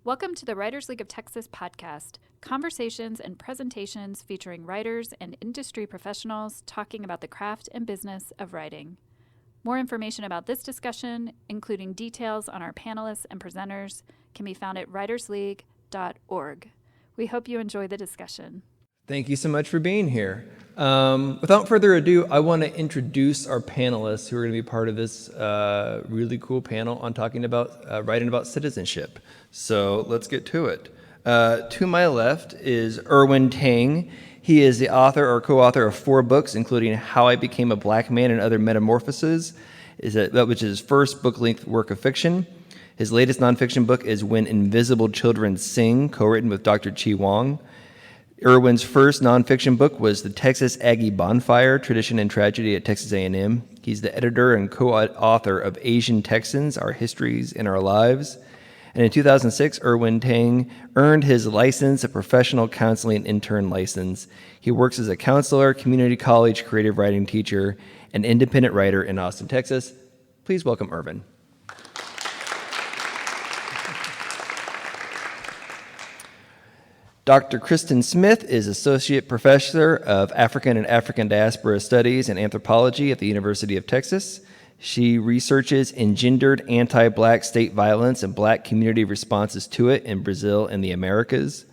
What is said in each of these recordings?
Welcome to the Writers League of Texas podcast, conversations and presentations featuring writers and industry professionals talking about the craft and business of writing. More information about this discussion, including details on our panelists and presenters, can be found at writersleague.org. We hope you enjoy the discussion. Thank you so much for being here. Without further ado, I want to introduce our panelists who are going to be part of this really cool panel on talking about writing about citizenship. So let's get to it. To my left is Irwin Tang. He is the author or co-author of 4 books, including How I Became a Black Man and Other Metamorphoses, which is his first book-length work of fiction. His latest nonfiction book is When Invisible Children Sing, co-written with Dr. Chi Wong. Irwin's first nonfiction book was The Texas Aggie Bonfire, Tradition and Tragedy at Texas A&M. He's the editor and co-author of Asian Texans, Our Histories and Our Lives. And in 2006, Irwin Tang earned his license, a professional counseling intern license. He works as a counselor, community college creative writing teacher, and independent writer in Austin, Texas. Please welcome Irwin. Dr. Kristen Smith is Associate Professor of African and African Diaspora Studies and Anthropology at the University of Texas. She researches engendered anti-Black state violence and Black community responses to it in Brazil and the Americas.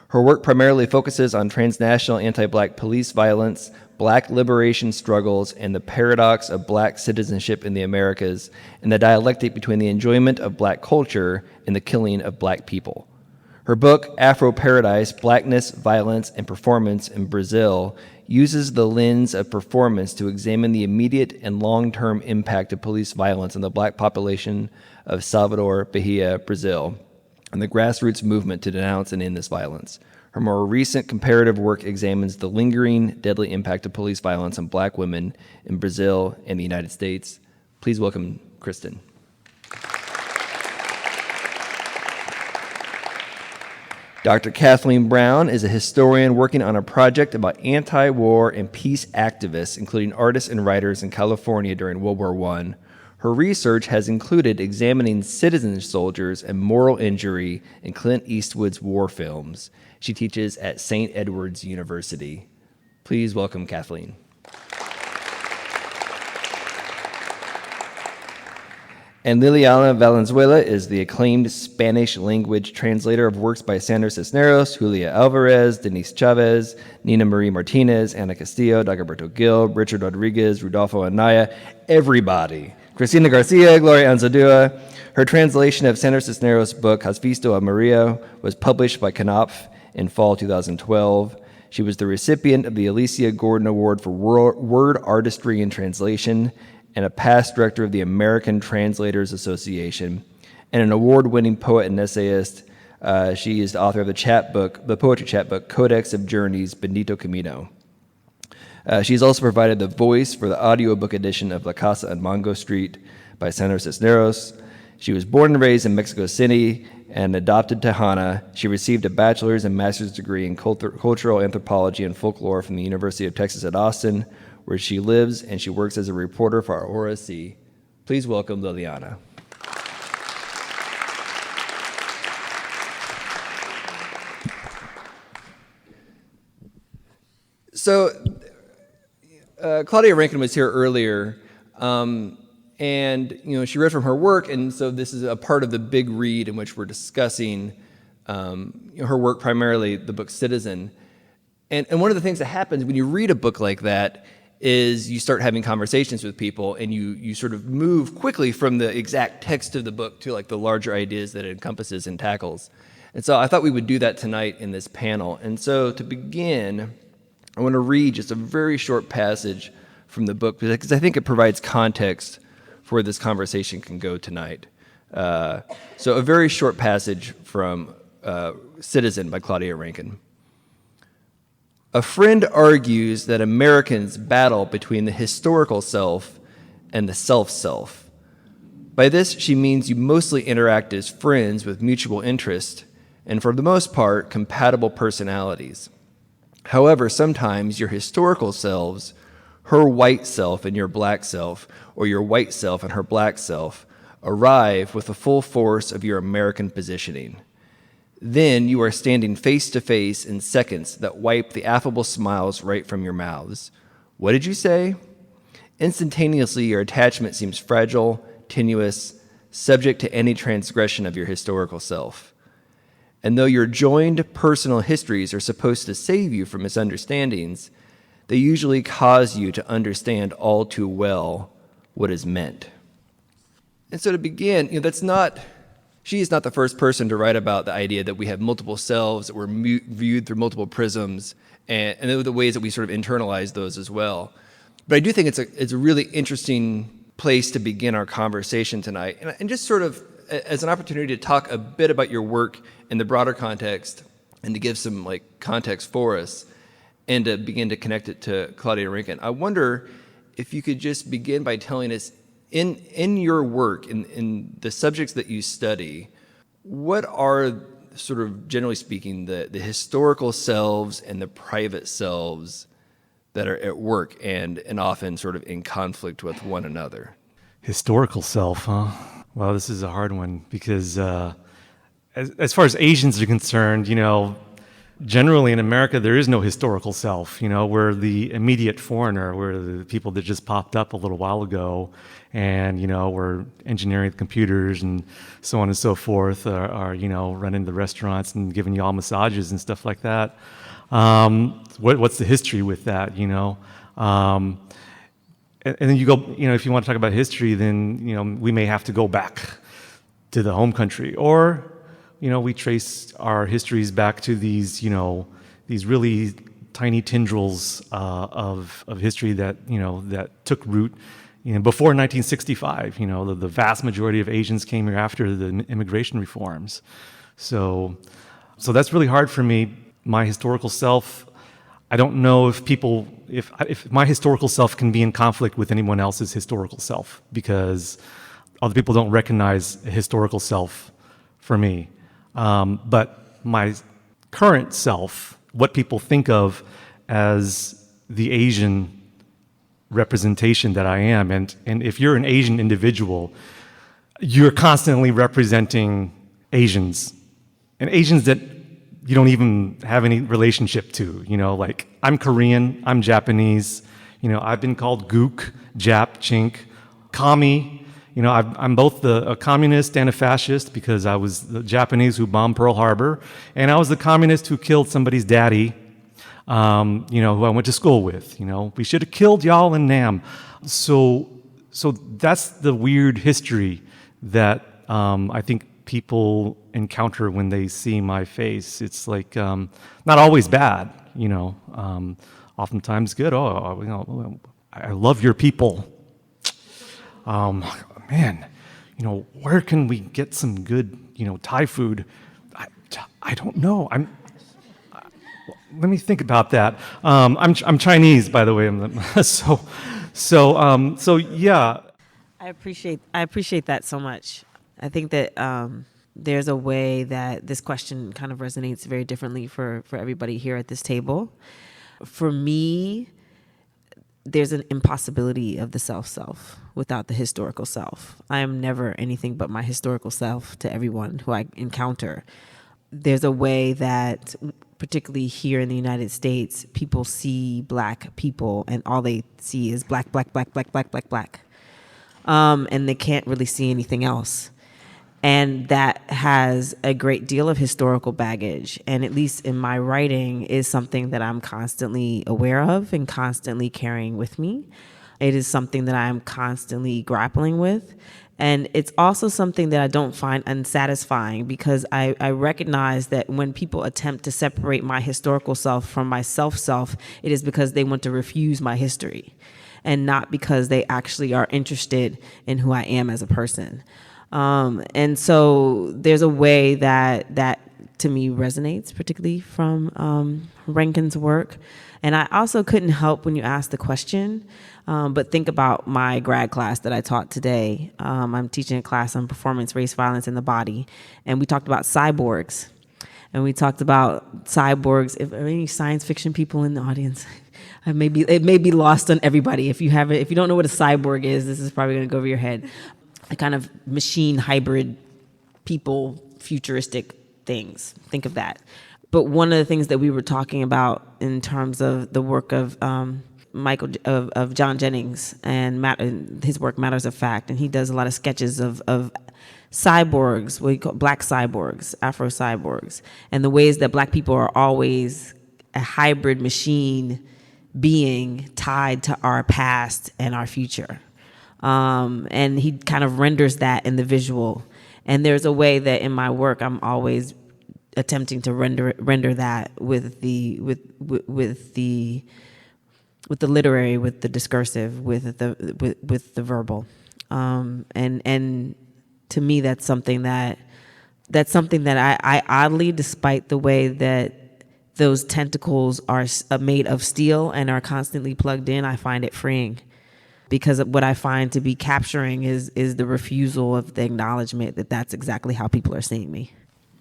Her work primarily focuses on transnational anti-Black police violence, Black liberation struggles, and the paradox of Black citizenship in the Americas, and the dialectic between the enjoyment of Black culture and the killing of Black people. Her book, Afro Paradise, Blackness, Violence, and Performance in Brazil, uses the lens of performance to examine the immediate and long-term impact of police violence on the Black population of Salvador, Bahia, Brazil, and the grassroots movement to denounce and end this violence. Her more recent comparative work examines the lingering, deadly impact of police violence on Black women in Brazil and the United States. Please welcome Kristen. Dr. Kathleen Brown is a historian working on a project about anti-war and peace activists, including artists and writers in California during World War I. Her research has included examining citizen soldiers and moral injury in Clint Eastwood's war films. She teaches at St. Edward's University. Please welcome Kathleen. And Liliana Valenzuela is the acclaimed Spanish-language translator of works by Sandra Cisneros, Julia Alvarez, Denise Chavez, Nina Marie Martinez, Ana Castillo, Dagoberto Gil, Richard Rodriguez, Rudolfo Anaya, everybody. Cristina Garcia, Gloria Anzalda. Her translation of Sandra Cisneros' book, Has Visto a Maria, was published by Knopf in fall 2012. She was the recipient of the Alicia Gordon Award for Word Artistry and Translation, and a past director of the American Translators Association, and an award-winning poet and essayist. She is the author of the poetry chapbook, Codex of Journeys, Bendito Camino. She's also provided the voice for the audiobook edition of La Casa on Mango Street by Sandra Cisneros. She was born and raised in Mexico City and adopted Tejana. She received a bachelor's and master's degree in cultural anthropology and folklore from the University of Texas at Austin, where she lives and she works as a reporter for Aurora C. Please welcome Liliana. So, Claudia Rankin was here earlier, and she read from her work, and so this is a part of the big read in which we're discussing her work, primarily the book Citizen. And one of the things that happens when you read a book like that is you start having conversations with people, and you sort of move quickly from the exact text of the book to like the larger ideas that it encompasses and tackles. And so I thought we would do that tonight in this panel. And so to begin, I want to read just a very short passage from the book because I think it provides context for where this conversation can go tonight. So a very short passage from Citizen by Claudia Rankin. A friend argues that Americans battle between the historical self and the self-self. By this, she means you mostly interact as friends with mutual interest and, for the most part, compatible personalities. However, sometimes your historical selves, her white self and your black self, or your white self and her black self, arrive with the full force of your American positioning. Then you are standing face to face in seconds that wipe the affable smiles right from your mouths. What did you say? Instantaneously, your attachment seems fragile, tenuous, subject to any transgression of your historical self. And though your joined personal histories are supposed to save you from misunderstandings, they usually cause you to understand all too well what is meant. And so to begin, she is not the first person to write about the idea that we have multiple selves, that we're viewed through multiple prisms, and the ways that we sort of internalize those as well. But I do think it's a really interesting place to begin our conversation tonight, and just sort of as an opportunity to talk a bit about your work in the broader context, and to give some context for us, and to begin to connect it to Claudia Rankin. I wonder if you could just begin by telling us, in your work, in the subjects that you study, what are, sort of generally speaking, the historical selves and the private selves that are at work and often sort of in conflict with one another? Historical self, huh? Well, this is a hard one because as far as Asians are concerned, generally in America, there is no historical self. We're the immediate foreigner. We're the people that just popped up a little while ago, and we're engineering the computers and so on and so forth, are running the restaurants and giving you all massages and stuff like that. What's the history with that? And then you go, if you want to talk about history, then we may have to go back to the home country, or we trace our histories back to these really tiny tendrils of history that took root before 1965. The vast majority of Asians came here after the immigration reforms. So that's really hard for me. My historical self, I don't know if my historical self can be in conflict with anyone else's historical self, because other people don't recognize a historical self for me. But my current self, what people think of as the Asian representation that I am, and if you're an Asian individual, you're constantly representing Asians, and Asians that you don't even have any relationship to. I'm Korean, I'm Japanese, I've been called Gook, Jap, Chink, Kami. I'm both a communist and a fascist, because I was the Japanese who bombed Pearl Harbor, and I was the communist who killed somebody's daddy, who I went to school with. We should have killed y'all in Nam. So that's the weird history that I think people encounter when they see my face. It's not always bad, oftentimes good. I love your people. Man, where can we get some good, Thai food? I don't know. Let me think about that. I'm Chinese, by the way. So yeah. I appreciate that so much. I think that there's a way that this question kind of resonates very differently for everybody here at this table. For me, there's an impossibility of the self without the historical self. I am never anything but my historical self to everyone who I encounter. There's a way that, particularly here in the United States, people see Black people and all they see is black. And they can't really see anything else. And that has a great deal of historical baggage, and at least in my writing is something that I'm constantly aware of and constantly carrying with me. It is something that I'm constantly grappling with. And it's also something that I don't find unsatisfying, because I recognize that when people attempt to separate my historical self from my self, it is because they want to refuse my history, and not because they actually are interested in who I am as a person. And so there's a way that to me resonates, particularly from Rankin's work. And I also couldn't help when you asked the question, but think about my grad class that I taught today. I'm teaching a class on performance, race, violence, and the body. And we talked about cyborgs. And we talked about cyborgs. If there are any science fiction people in the audience, it may be lost on everybody. If you don't know what a cyborg is, this is probably going to go over your head. A kind of machine hybrid people, futuristic things. Think of that. But one of the things that we were talking about in terms of the work of of John Jennings and his work Matters of Fact, and he does a lot of sketches of cyborgs, what you call black cyborgs, Afro cyborgs, and the ways that black people are always a hybrid machine being tied to our past and our future. And he kind of renders that in the visual. And there's a way that in my work I'm always attempting to render that with the literary, with the discursive, with the verbal, and to me that's something that I oddly, despite the way that those tentacles are made of steel and are constantly plugged in, I find it freeing, because what I find to be capturing is the refusal of the acknowledgement that that's exactly how people are seeing me.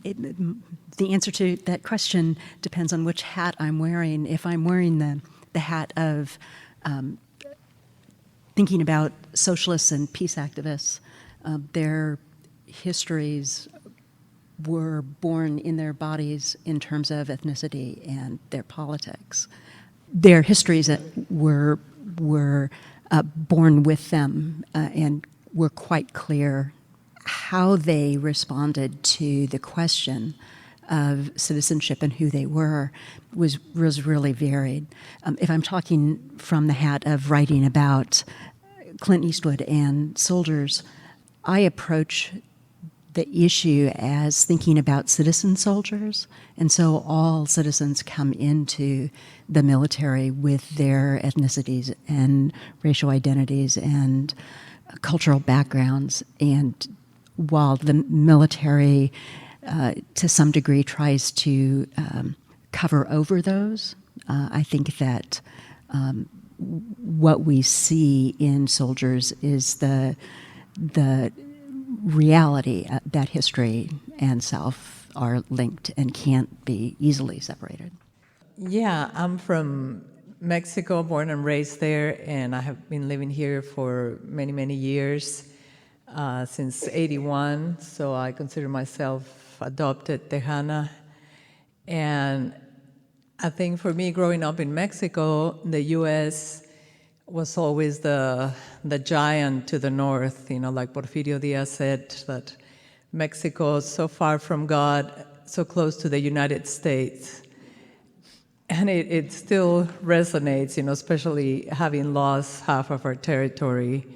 The answer to that question depends on which hat I'm wearing. If I'm wearing the hat of thinking about socialists and peace activists, their histories were born in their bodies in terms of ethnicity and their politics. Their histories that were born with them and were quite clear how they responded to the question of citizenship and who they were was really varied. If I'm talking from the hat of writing about Clint Eastwood and soldiers, I approach the issue as thinking about citizen soldiers, and so all citizens come into the military with their ethnicities and racial identities and cultural backgrounds, and while the military to some degree tries to cover over those, I think that what we see in soldiers is the reality that history and self are linked and can't be easily separated. Yeah, I'm from Mexico, born and raised there, and I have been living here for many, many years, since '81, so I consider myself adopted Tejana. And I think for me, growing up in Mexico, the U.S. was always the giant to the north, like Porfirio Diaz said, that Mexico is so far from God, so close to the United States. And it still resonates, especially having lost half of our territory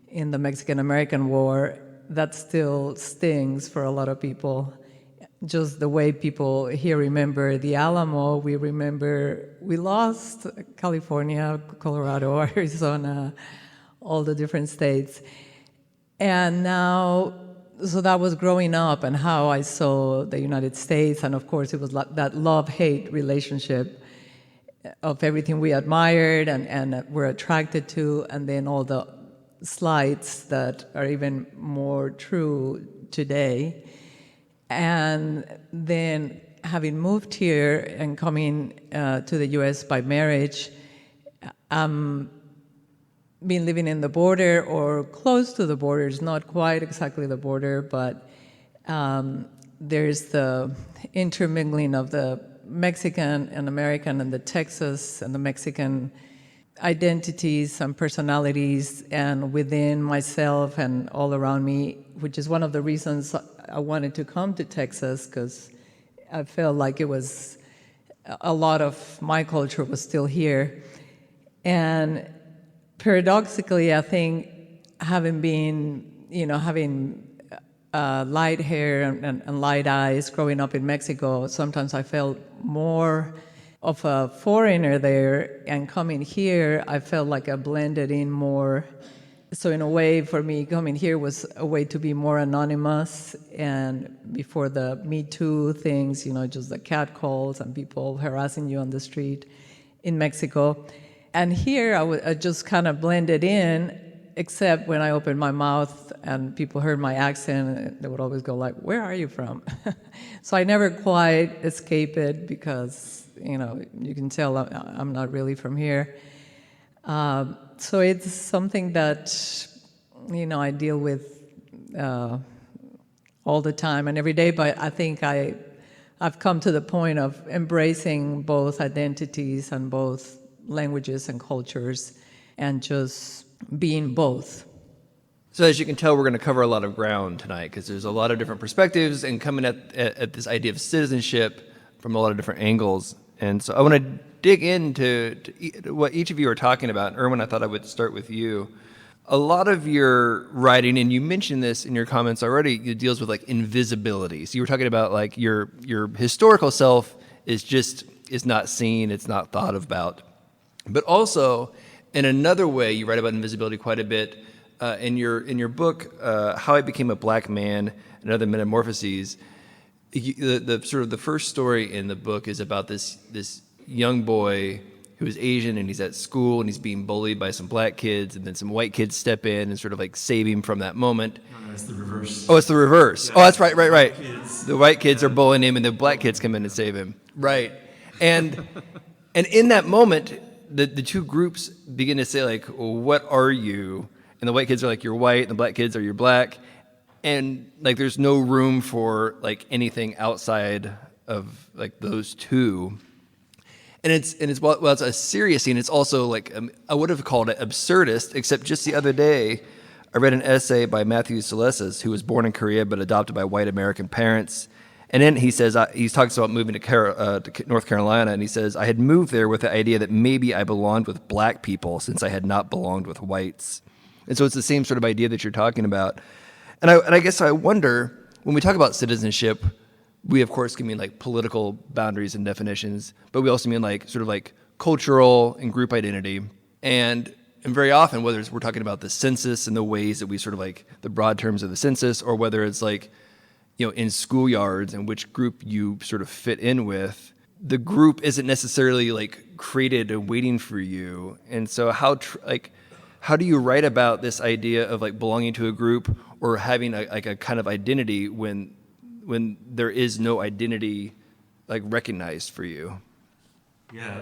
in the Mexican-American War. That still stings for a lot of people. Just the way people here remember the Alamo, we remember we lost California, Colorado, Arizona, all the different states. And now, so that was growing up and how I saw the United States, and of course it was like that love-hate relationship of everything we admired and were attracted to, and then all the slights that are even more true today. And then having moved here and coming to the U.S. by marriage, been living in the border or close to the border. It's not quite exactly the border, but there's the intermingling of the Mexican and American and the Texas and the Mexican identities and personalities, and within myself and all around me, which is one of the reasons I wanted to come to Texas, because I felt like it was a lot of my culture was still here. And paradoxically, I think having been, having light hair and light eyes growing up in Mexico, sometimes I felt more of a foreigner there, and coming here, I felt like I blended in more. So in a way, for me, coming here was a way to be more anonymous, and before the Me Too things, just the catcalls and people harassing you on the street in Mexico. And here, I just kind of blended in, except when I opened my mouth and people heard my accent, they would always go like, "Where are you from?" So I never quite escape it because, you can tell I'm not really from here. So it's something that, I deal with all the time and every day, but I think I I've come to the point of embracing both identities and both languages and cultures and just being both. So as you can tell, we're going to cover a lot of ground tonight because there's a lot of different perspectives and coming at this idea of citizenship from a lot of different angles. And so I want to dig into what each of you are talking about. And Erwin, I thought I would start with you. A lot of your writing, and you mentioned this in your comments already, it deals with like invisibility. So you were talking about like your historical self is not seen, it's not thought about. But also, in another way, you write about invisibility quite a bit in your book, How I Became a Black Man and Other Metamorphoses. The sort of the first story in the book is about this young boy who is Asian, and he's at school and he's being bullied by some black kids, and then some white kids step in and sort of like save him from that moment. No, it's the reverse. Oh, it's the reverse. Yeah. Oh, that's right. Kids. The white kids are bullying him, and the black kids come in and save him. Right. And in that moment, the two groups begin to say like, well, what are you? And the white kids are like, you're white, and the black kids are you're black. And like there's no room for like anything outside of like those two. And it's well, it's a serious scene. It's also like I would have called it absurdist, except just the other day, I read an essay by Matthew Salesses, who was born in Korea but adopted by white American parents. And then he says he talks about moving to North Carolina, and he says I had moved there with the idea that maybe I belonged with black people since I had not belonged with whites. And so it's the same sort of idea that you're talking about. And I guess I wonder when we talk about citizenship. We, of course, can mean like political boundaries and definitions, but we also mean like sort of like cultural and group identity. And very often, whether we're talking about the census and the ways that we sort of like the broad terms of the census, or whether it's like, you know, in schoolyards and which group you sort of fit in with, the group isn't necessarily like created and waiting for you. And so how do you write about this idea of like belonging to a group or having a kind of identity when there is no identity like recognized for you? Yeah,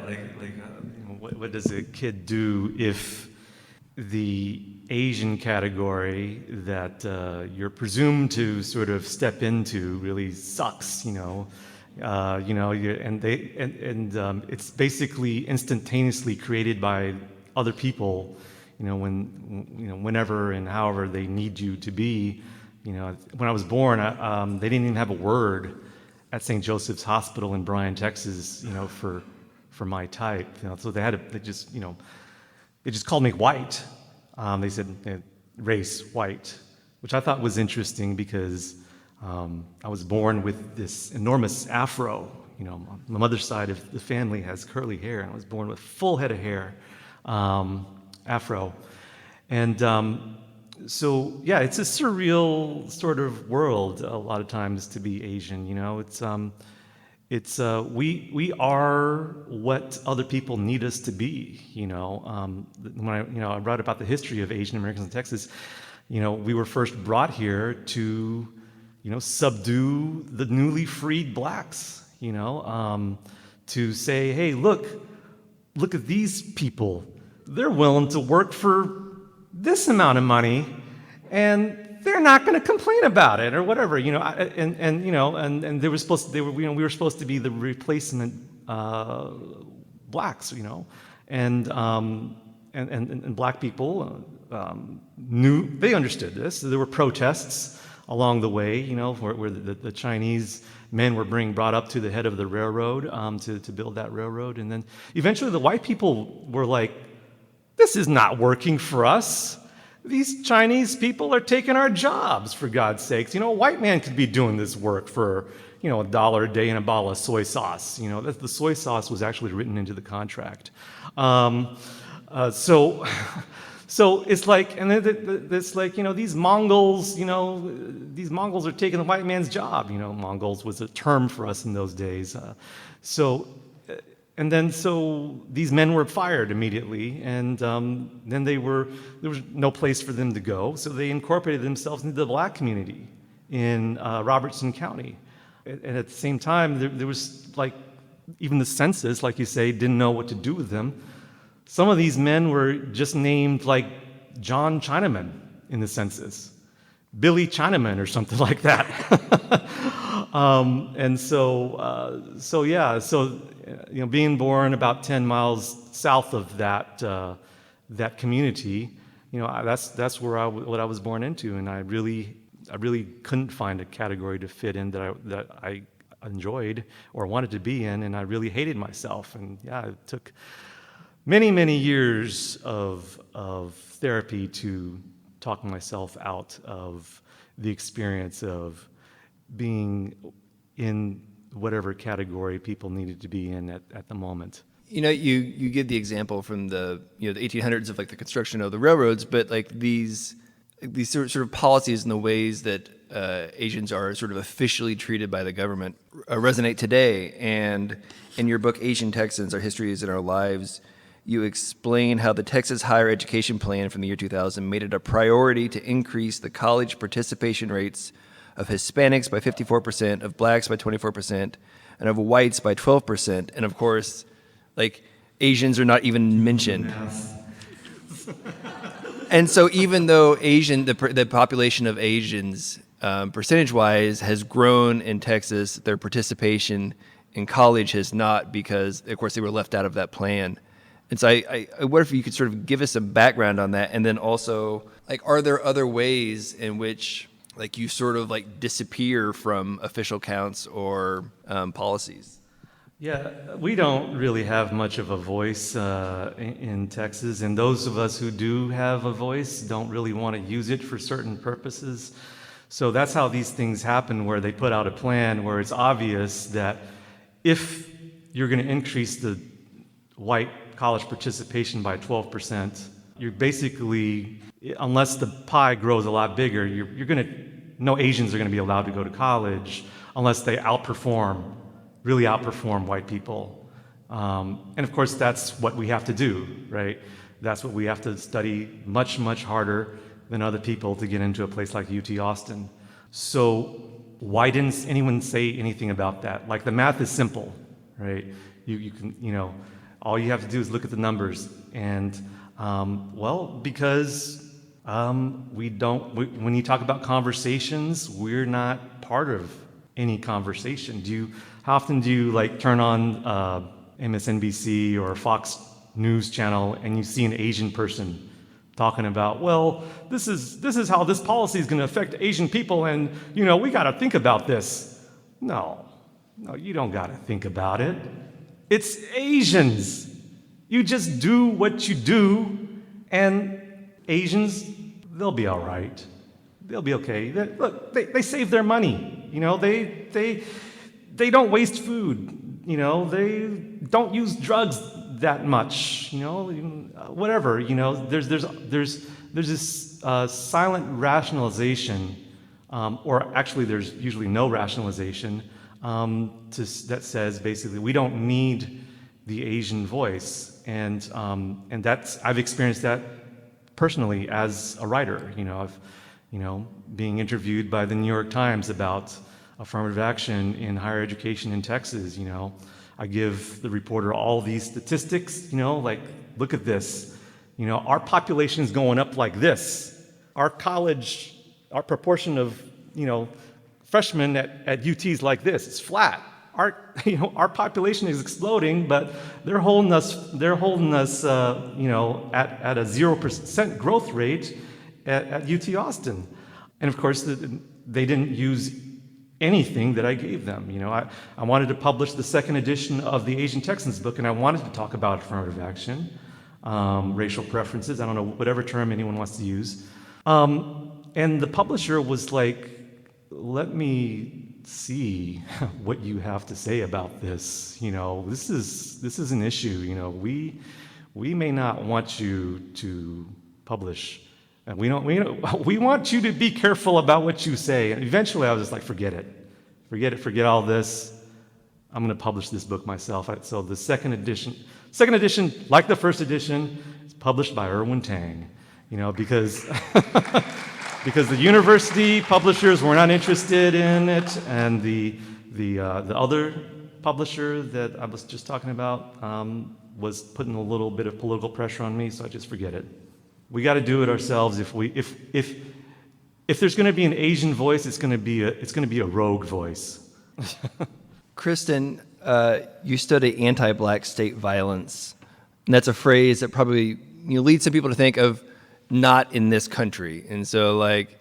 what does a kid do if the Asian category that you're presumed to sort of step into really sucks, it's basically instantaneously created by other people, whenever and however they need you to be. When I was born, they didn't even have a word at St. Joseph's Hospital in Bryan, Texas, for my type. So they just called me white. They said race white, which I thought was interesting because I was born with this enormous afro. My mother's side of the family has curly hair, and I was born with full head of hair, afro, and. So yeah, it's a surreal sort of world a lot of times to be Asian. We are what other people need us to be. When I wrote about the history of Asian Americans in Texas, we were first brought here to subdue the newly freed blacks. To say, hey, look at these people. They're willing to work for this amount of money, and they're not going to complain about it or whatever, and we were supposed to be the replacement blacks, and black people they understood this. There were protests along the way, where the Chinese men were brought up to the head of the railroad to build that railroad, and then eventually the white people were like, this is not working for us. These Chinese people are taking our jobs, for God's sakes. A white man could be doing this work for, $1 a day and a bottle of soy sauce. The soy sauce was actually written into the contract. So it's like, and it's like, these Mongols, these Mongols are taking the white man's job. Mongols was a term for us in those days. So these men were fired immediately, and then there was no place for them to go, so they incorporated themselves into the black community in Robertson County. And at the same time, there was like, even the census, like you say, didn't know what to do with them. Some of these men were just named like John Chinaman in the census, Billy Chinaman or something like that. Being born about 10 miles south of that community, that's where what I was born into, and I really couldn't find a category to fit in that I enjoyed or wanted to be in, and I really hated myself. And it took many years of therapy to talk myself out of the experience of being in whatever category people needed to be in at the moment. You give the example from the 1800s of like the construction of the railroads, but like these sort of policies and the ways that Asians are sort of officially treated by the government resonate today. And in your book, Asian Texans, Our Histories and Our Lives, you explain how the Texas Higher Education Plan from the year 2000 made it a priority to increase the college participation rates of Hispanics by 54%, of blacks by 24%, and of whites by 12%. And of course, like, Asians are not even mentioned. And so even though the population of Asians, percentage-wise, has grown in Texas, their participation in college has not, because, of course, they were left out of that plan. And so I wonder if you could sort of give us some background on that, and then also, like, are there other ways in which, like, you sort of, like, disappear from official counts or policies? Yeah, we don't really have much of a voice in Texas, and those of us who do have a voice don't really want to use it for certain purposes. So that's how these things happen, where they put out a plan where it's obvious that if you're going to increase the white college participation by 12%, you're basically, unless the pie grows a lot bigger, no Asians are going to be allowed to go to college unless they really outperform white people. And of course, that's what we have to do, right? That's what we have to study much, much harder than other people to get into a place like UT Austin. So why didn't anyone say anything about that? Like, the math is simple, right? You can, all you have to do is look at the numbers. And, because when you talk about conversations, we're not part of any conversation. How often do you like turn on MSNBC or Fox News channel and you see an Asian person talking about, well, this is how this policy is going to affect Asian people, and we got to think about this? No, you don't got to think about it. It's Asians. You just do what you do, and Asians, they'll be all right. They'll be okay. Look, they save their money. They don't waste food. They don't use drugs that much. Whatever. There's this silent rationalization, or actually, there's usually no rationalization that says basically we don't need the Asian voice, and I've experienced that personally as a writer. Being interviewed by the New York Times about affirmative action in higher education in Texas. I give the reporter all these statistics, like, look at this. Our population is going up like this. Our proportion of, freshmen at UT is like this. It's flat. Our population is exploding, but they're holding us, at a 0% growth rate at UT Austin. And of course, they didn't use anything that I gave them. I wanted to publish the second edition of the Asian Texans book, and I wanted to talk about affirmative action, racial preferences, I don't know, whatever term anyone wants to use. And the publisher was like, let me see what you have to say about this. This is an issue. We may not want you to publish. And we want you to be careful about what you say. And eventually I was just like, forget it, forget all this. I'm going to publish this book myself. So the second edition, like the first edition, is published by Irwin Tang, because because the university publishers were not interested in it, and the other publisher that I was just talking about was putting a little bit of political pressure on me, so I just forget it. We got to do it ourselves. If there's going to be an Asian voice, it's going to be a rogue voice. Kristen, you study anti-black state violence, and that's a phrase that probably leads some people to think of not in this country, and so like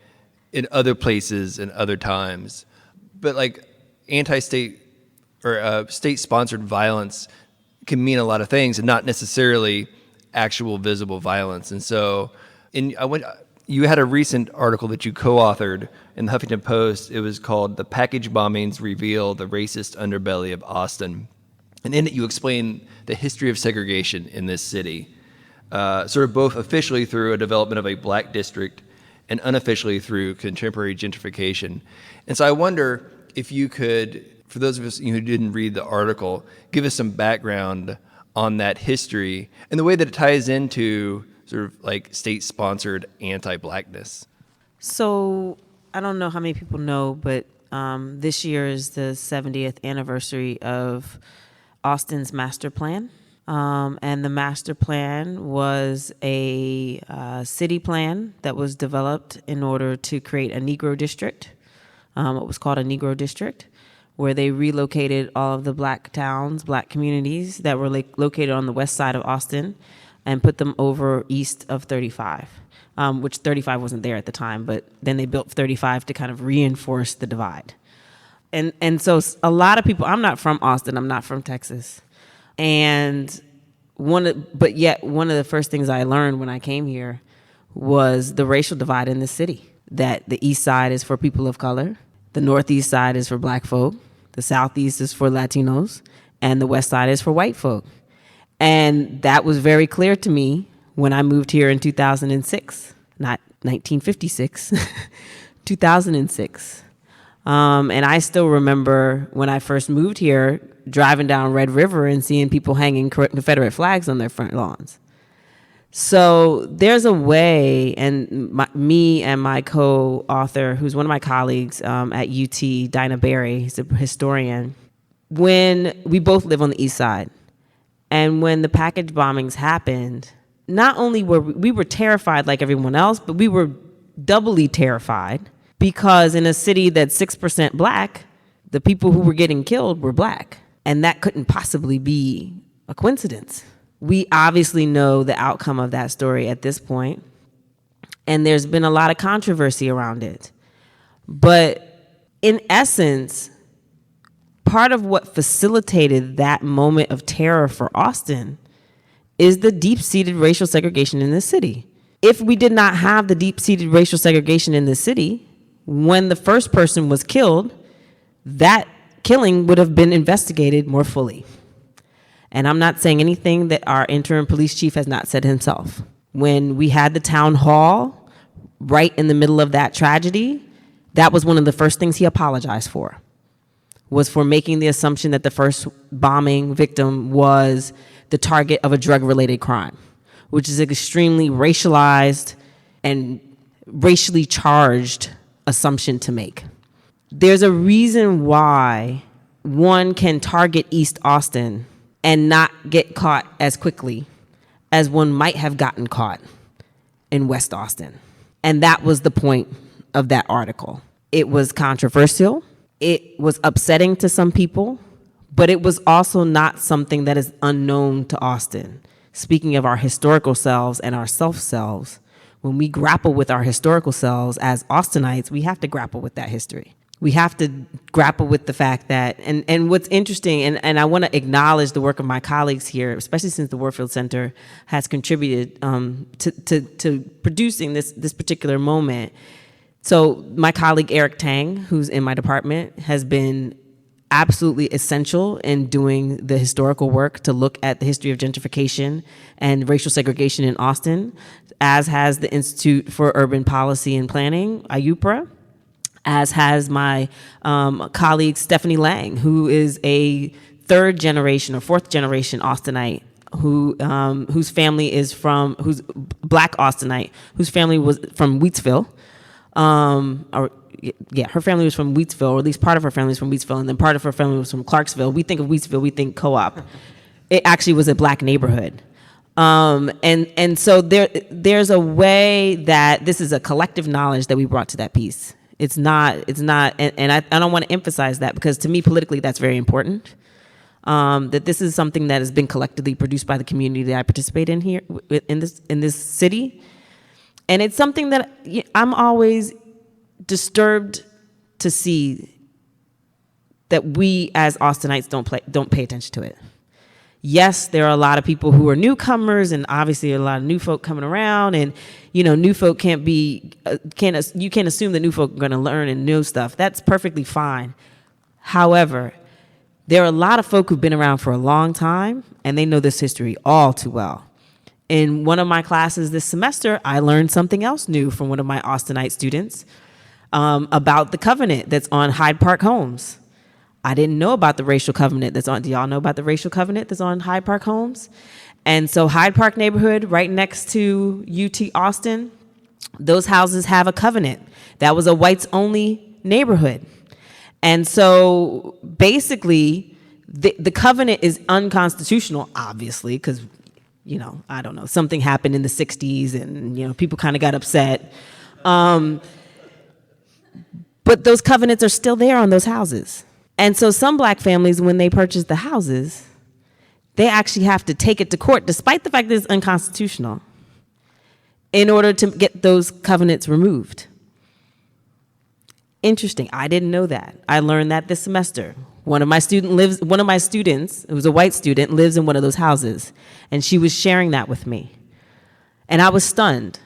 in other places and other times. But like anti-state or state-sponsored violence can mean a lot of things, and not necessarily actual visible violence. And so, you had a recent article that you co-authored in the Huffington Post. It was called "The Package Bombings Reveal the Racist Underbelly of Austin," and in it you explain the history of segregation in this city, sort of both officially through a development of a black district and unofficially through contemporary gentrification. And so I wonder if you could, for those of us who didn't read the article, give us some background on that history and the way that it ties into sort of like state-sponsored anti-blackness. So I don't know how many people know, but this year is the 70th anniversary of Austin's master plan. And the master plan was a city plan that was developed in order to create a Negro district, what was called a Negro district, where they relocated all of the black towns, black communities that were located on the west side of Austin and put them over east of 35, which 35 wasn't there at the time, but then they built 35 to kind of reinforce the divide. And so a lot of people, I'm not from Austin, I'm not from Texas. And but yet one of the first things I learned when I came here was the racial divide in the city, that the east side is for people of color, the northeast side is for black folk, the southeast is for Latinos, and the west side is for white folk. And that was very clear to me when I moved here in 2006, not 1956, 2006. And I still remember when I first moved here, driving down Red River and seeing people hanging Confederate flags on their front lawns. So there's a way, and me and my co-author, who's one of my colleagues at UT, Dinah Berry, he's a historian, when we both live on the east side, and when the package bombings happened, not only were we were terrified like everyone else, but we were doubly terrified because in a city that's 6% black, the people who were getting killed were black. And that couldn't possibly be a coincidence. We obviously know the outcome of that story at this point, and there's been a lot of controversy around it. But in essence, part of what facilitated that moment of terror for Austin is the deep-seated racial segregation in this city. If we did not have the deep-seated racial segregation in this city, when the first person was killed, that killing would have been investigated more fully. And I'm not saying anything that our interim police chief has not said himself. When we had the town hall right in the middle of that tragedy, that was one of the first things he apologized for, was for making the assumption that the first bombing victim was the target of a drug-related crime, which is an extremely racialized and racially charged assumption to make. There's a reason why one can target East Austin and not get caught as quickly as one might have gotten caught in West Austin. And that was the point of that article. It was controversial. It was upsetting to some people, but it was also not something that is unknown to Austin. Speaking of our historical selves and our self-selves, when we grapple with our historical selves as Austinites, we have to grapple with that history. We have to grapple with the fact that, and what's interesting, and I want to acknowledge the work of my colleagues here, especially since the Warfield Center has contributed to producing this particular moment. So my colleague Eric Tang, who's in my department, has been absolutely essential in doing the historical work to look at the history of gentrification and racial segregation in Austin, as has the Institute for Urban Policy and Planning, IUPRA, as has my colleague Stephanie Lang, who is a third generation or fourth generation Austinite, whose family is from, who's black Austinite, whose family was from Wheatsville, her family was from Wheatsville, or at least part of her family was from Wheatsville, and then part of her family was from Clarksville. We think of Wheatsville, we think co-op. It actually was a black neighborhood. And so there's a way that this is a collective knowledge that we brought to that piece. It's not, and I don't want to emphasize that, because to me, politically, that's very important. That this is something that has been collectively produced by the community that I participate in here, in this city. And it's something that I'm always disturbed to see that we as Austinites don't pay attention to it. Yes, there are a lot of people who are newcomers, and obviously a lot of new folk coming around, and new folk you can't assume that new folk are going to learn and know stuff. That's perfectly fine. However, there are a lot of folk who've been around for a long time, and they know this history all too well. In one of my classes this semester, I learned something else new from one of my Austinite students about the covenant that's on Hyde Park homes. I didn't know about the racial covenant that's on. Do y'all know about the racial covenant that's on Hyde Park homes? And so Hyde Park neighborhood, right next to UT Austin, those houses have a covenant. That was a whites only neighborhood. And so basically the covenant is unconstitutional, obviously, because, I don't know, something happened in the 60s and, people kind of got upset. But those covenants are still there on those houses. And so some black families, when they purchase the houses, they actually have to take it to court, despite the fact that it's unconstitutional, in order to get those covenants removed. Interesting. I didn't know that. I learned that this semester. One of my students, who was a white student, lives in one of those houses, and she was sharing that with me. And I was stunned.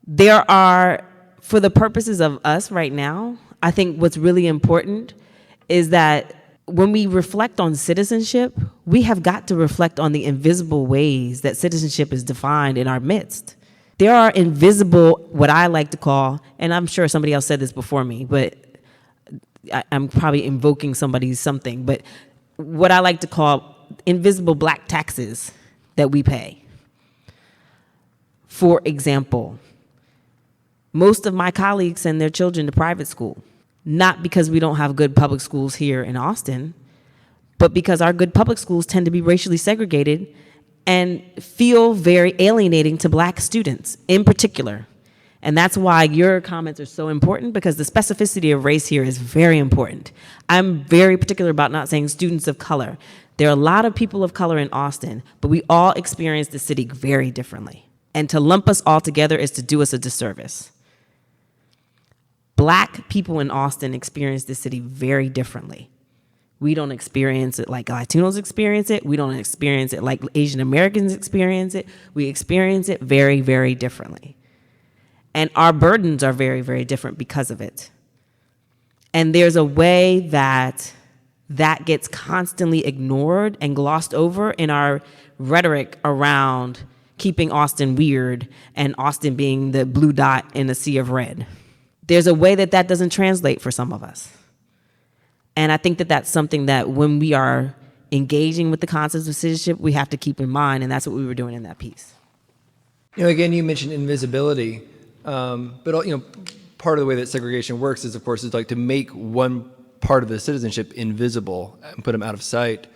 There are, for the purposes of us right now, I think what's really important is that when we reflect on citizenship, we have got to reflect on the invisible ways that citizenship is defined in our midst. There are invisible, what I like to call, and I'm sure somebody else said this before me, but I'm probably invoking somebody's something, but what I like to call invisible black taxes that we pay. For example, most of my colleagues send their children to private school. Not because we don't have good public schools here in Austin, but because our good public schools tend to be racially segregated and feel very alienating to black students in particular. And that's why your comments are so important, because the specificity of race here is very important. I'm very particular about not saying students of color. There are a lot of people of color in Austin, but we all experience the city very differently. And to lump us all together is to do us a disservice. Black people in Austin experience this city very differently. We don't experience it like Latinos experience it. We don't experience it like Asian Americans experience it. We experience it very, very differently. And our burdens are very, very different because of it. And there's a way that gets constantly ignored and glossed over in our rhetoric around keeping Austin weird and Austin being the blue dot in a sea of red. There's a way that doesn't translate for some of us. And I think that that's something that when we are engaging with the concepts of citizenship, we have to keep in mind, and that's what we were doing in that piece. Again, you mentioned invisibility, but part of the way that segregation works is, of course, is like to make one part of the citizenship invisible and put them out of sight.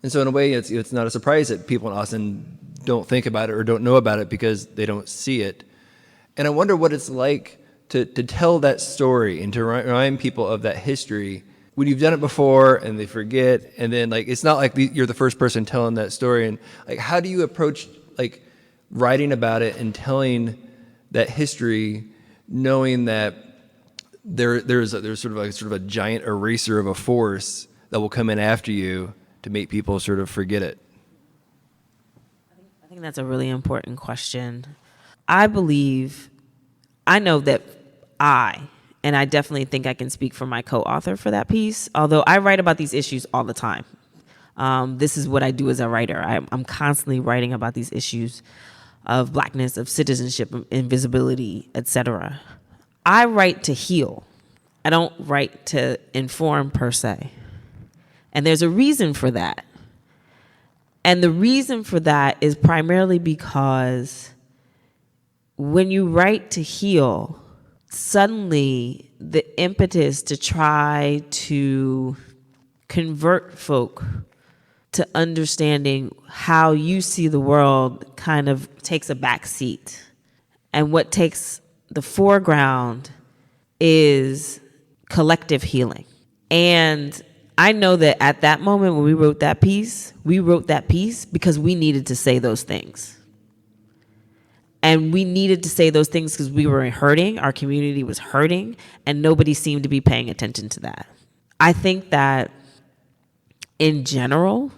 And so in a way, it's not a surprise that people in Austin don't think about it or don't know about it because they don't see it. And I wonder what it's like to tell that story and to remind people of that history when you've done it before and they forget, and then it's not like you're the first person telling that story. And how do you approach writing about it and telling that history, knowing that there's sort of a giant eraser of a force that will come in after you to make people sort of forget it? I think that's a really important question. I know that and I definitely think I can speak for my co-author for that piece, although I write about these issues all the time. This is what I do as a writer. I'm constantly writing about these issues of blackness, of citizenship, invisibility, etc. I write to heal. I don't write to inform per se. And there's a reason for that. And the reason for that is primarily because when you write to heal, suddenly the impetus to try to convert folk to understanding how you see the world kind of takes a back seat. And what takes the foreground is collective healing. And I know that at that moment when we wrote that piece because we needed to say those things. And we needed to say those things because we were hurting, our community was hurting, and nobody seemed to be paying attention to that. I think that in general,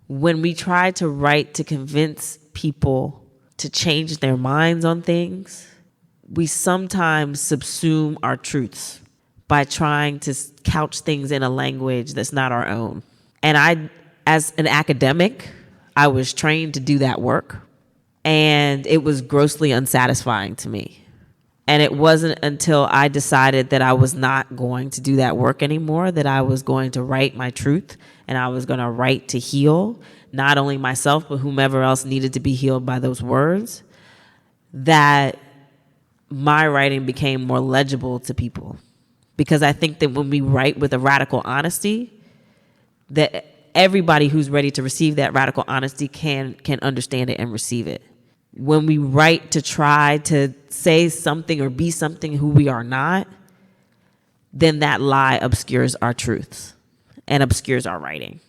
when we try to write to convince people to change their minds on things, we sometimes subsume our truths by trying to couch things in a language that's not our own. And I, as an academic, I was trained to do that work. And it was grossly unsatisfying to me. And it wasn't until I decided that I was not going to do that work anymore, that I was going to write my truth, and I was going to write to heal, not only myself, but whomever else needed to be healed by those words, that my writing became more legible to people. Because I think that when we write with a radical honesty, that everybody who's ready to receive that radical honesty can understand it and receive it. When we write to try to say something or be something who we are not, then that lie obscures our truths and obscures our writing.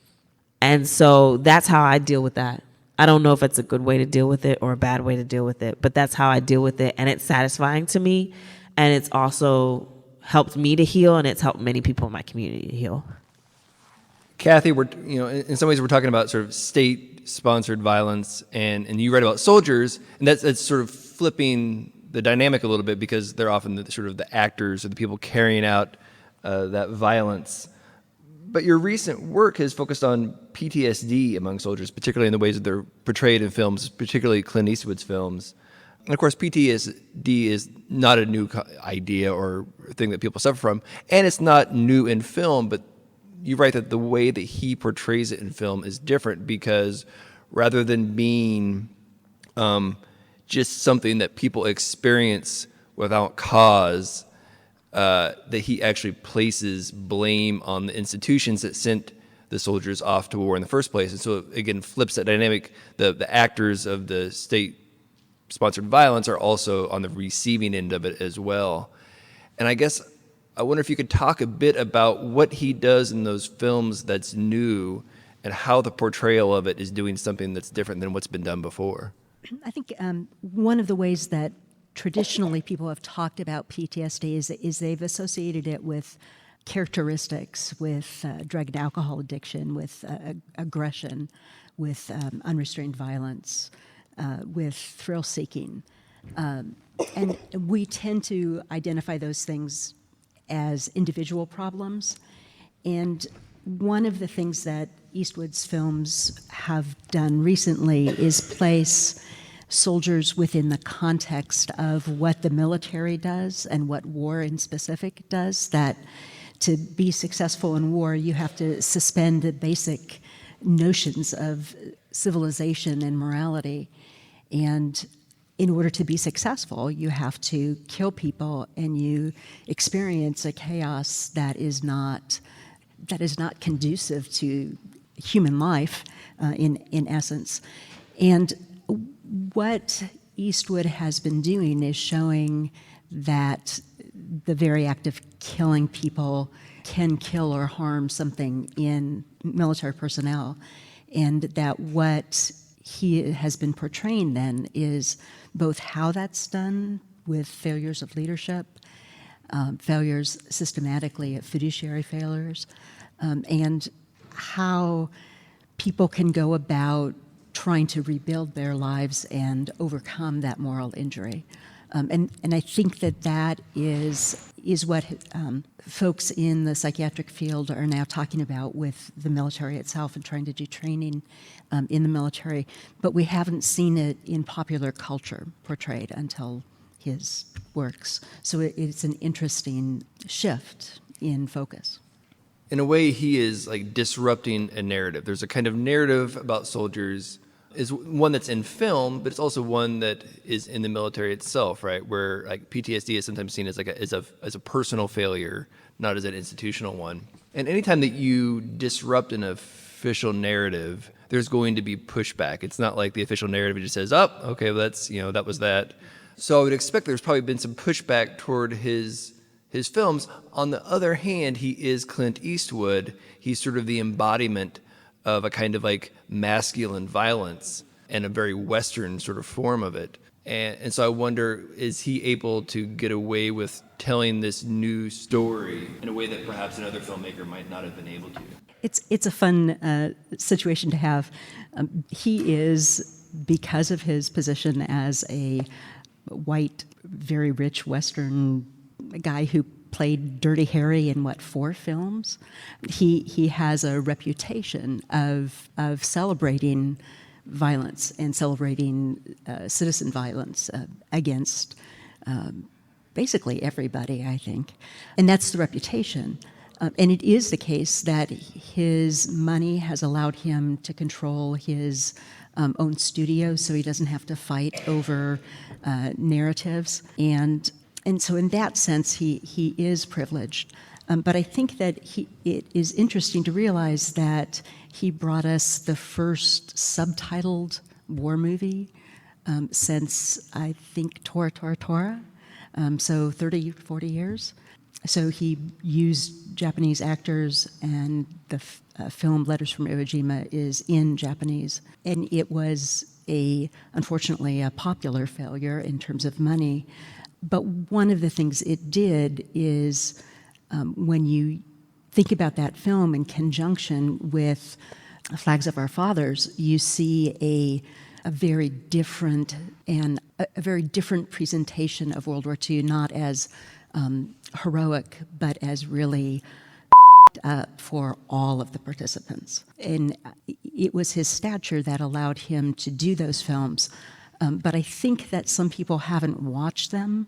And so that's how I deal with that. I don't know if it's a good way to deal with it or a bad way to deal with it, but that's how I deal with it. And it's satisfying to me. And it's also helped me to heal, and it's helped many people in my community to heal. Kathy, in some ways we're talking about sort of state-sponsored violence, and you write about soldiers, and that's sort of flipping the dynamic a little bit because they're often the actors or the people carrying out that violence. But your recent work has focused on PTSD among soldiers, particularly in the ways that they're portrayed in films, particularly Clint Eastwood's films. And of course, PTSD is not a new idea or thing that people suffer from, and it's not new in film, but you write that the way that he portrays it in film is different because rather than being just something that people experience without cause, that he actually places blame on the institutions that sent the soldiers off to war in the first place. And so, again, flips that dynamic. The actors of the state-sponsored violence are also on the receiving end of it as well. And I guess I wonder if you could talk a bit about what he does in those films that's new and how the portrayal of it is doing something that's different than what's been done before. I think one of the ways that traditionally people have talked about PTSD is they've associated it with characteristics, with drug and alcohol addiction, with aggression, with unrestrained violence, with thrill-seeking. And we tend to identify those things as individual problems. And one of the things that Eastwood's films have done recently is place soldiers within the context of what the military does and what war in specific does, that to be successful in war, you have to suspend the basic notions of civilization and morality. And in order to be successful, you have to kill people, and you experience a chaos that is not conducive to human life, in essence. And what Eastwood has been doing is showing that the very act of killing people can kill or harm something in military personnel, and that what he has been portraying then is both how that's done with failures of leadership, failures systematically at fiduciary failures, and how people can go about trying to rebuild their lives and overcome that moral injury. And I think that is what folks in the psychiatric field are now talking about with the military itself and trying to do training in the military. But we haven't seen it in popular culture portrayed until his works. So it's an interesting shift in focus. In a way, he is like disrupting a narrative. There's a kind of narrative about soldiers is one that's in film, but it's also one that is in the military itself, right? Where like PTSD is sometimes seen as like as a personal failure, not as an institutional one. And anytime that you disrupt an official narrative, there's going to be pushback. It's not like the official narrative just says, "Oh, okay, well, that's that was that." So I would expect there's probably been some pushback toward his his films. On the other hand, he is Clint Eastwood. He's sort of the embodiment of a kind of like masculine violence and a very Western sort of form of it. And so I wonder, is he able to get away with telling this new story in a way that perhaps another filmmaker might not have been able to? It's a fun situation to have. He is, because of his position as a white, very rich Western guy who played Dirty Harry in 4 films, he has a reputation of celebrating violence and celebrating citizen violence against basically everybody, I think. And that's the reputation. And it is the case that his money has allowed him to control his own studio, so he doesn't have to fight over narratives. And so in that sense, he is privileged. But I think that it is interesting to realize that he brought us the first subtitled war movie since, I think, Tora Tora Tora, so 30, 40 years. So he used Japanese actors, and the film Letters from Iwo Jima is in Japanese. And it was, unfortunately, a popular failure in terms of money. But one of the things it did is, when you think about that film in conjunction with Flags of Our Fathers, you see a very different and a very different presentation of World War II, not as heroic, but as really for all of the participants. And it was his stature that allowed him to do those films. But I think that some people haven't watched them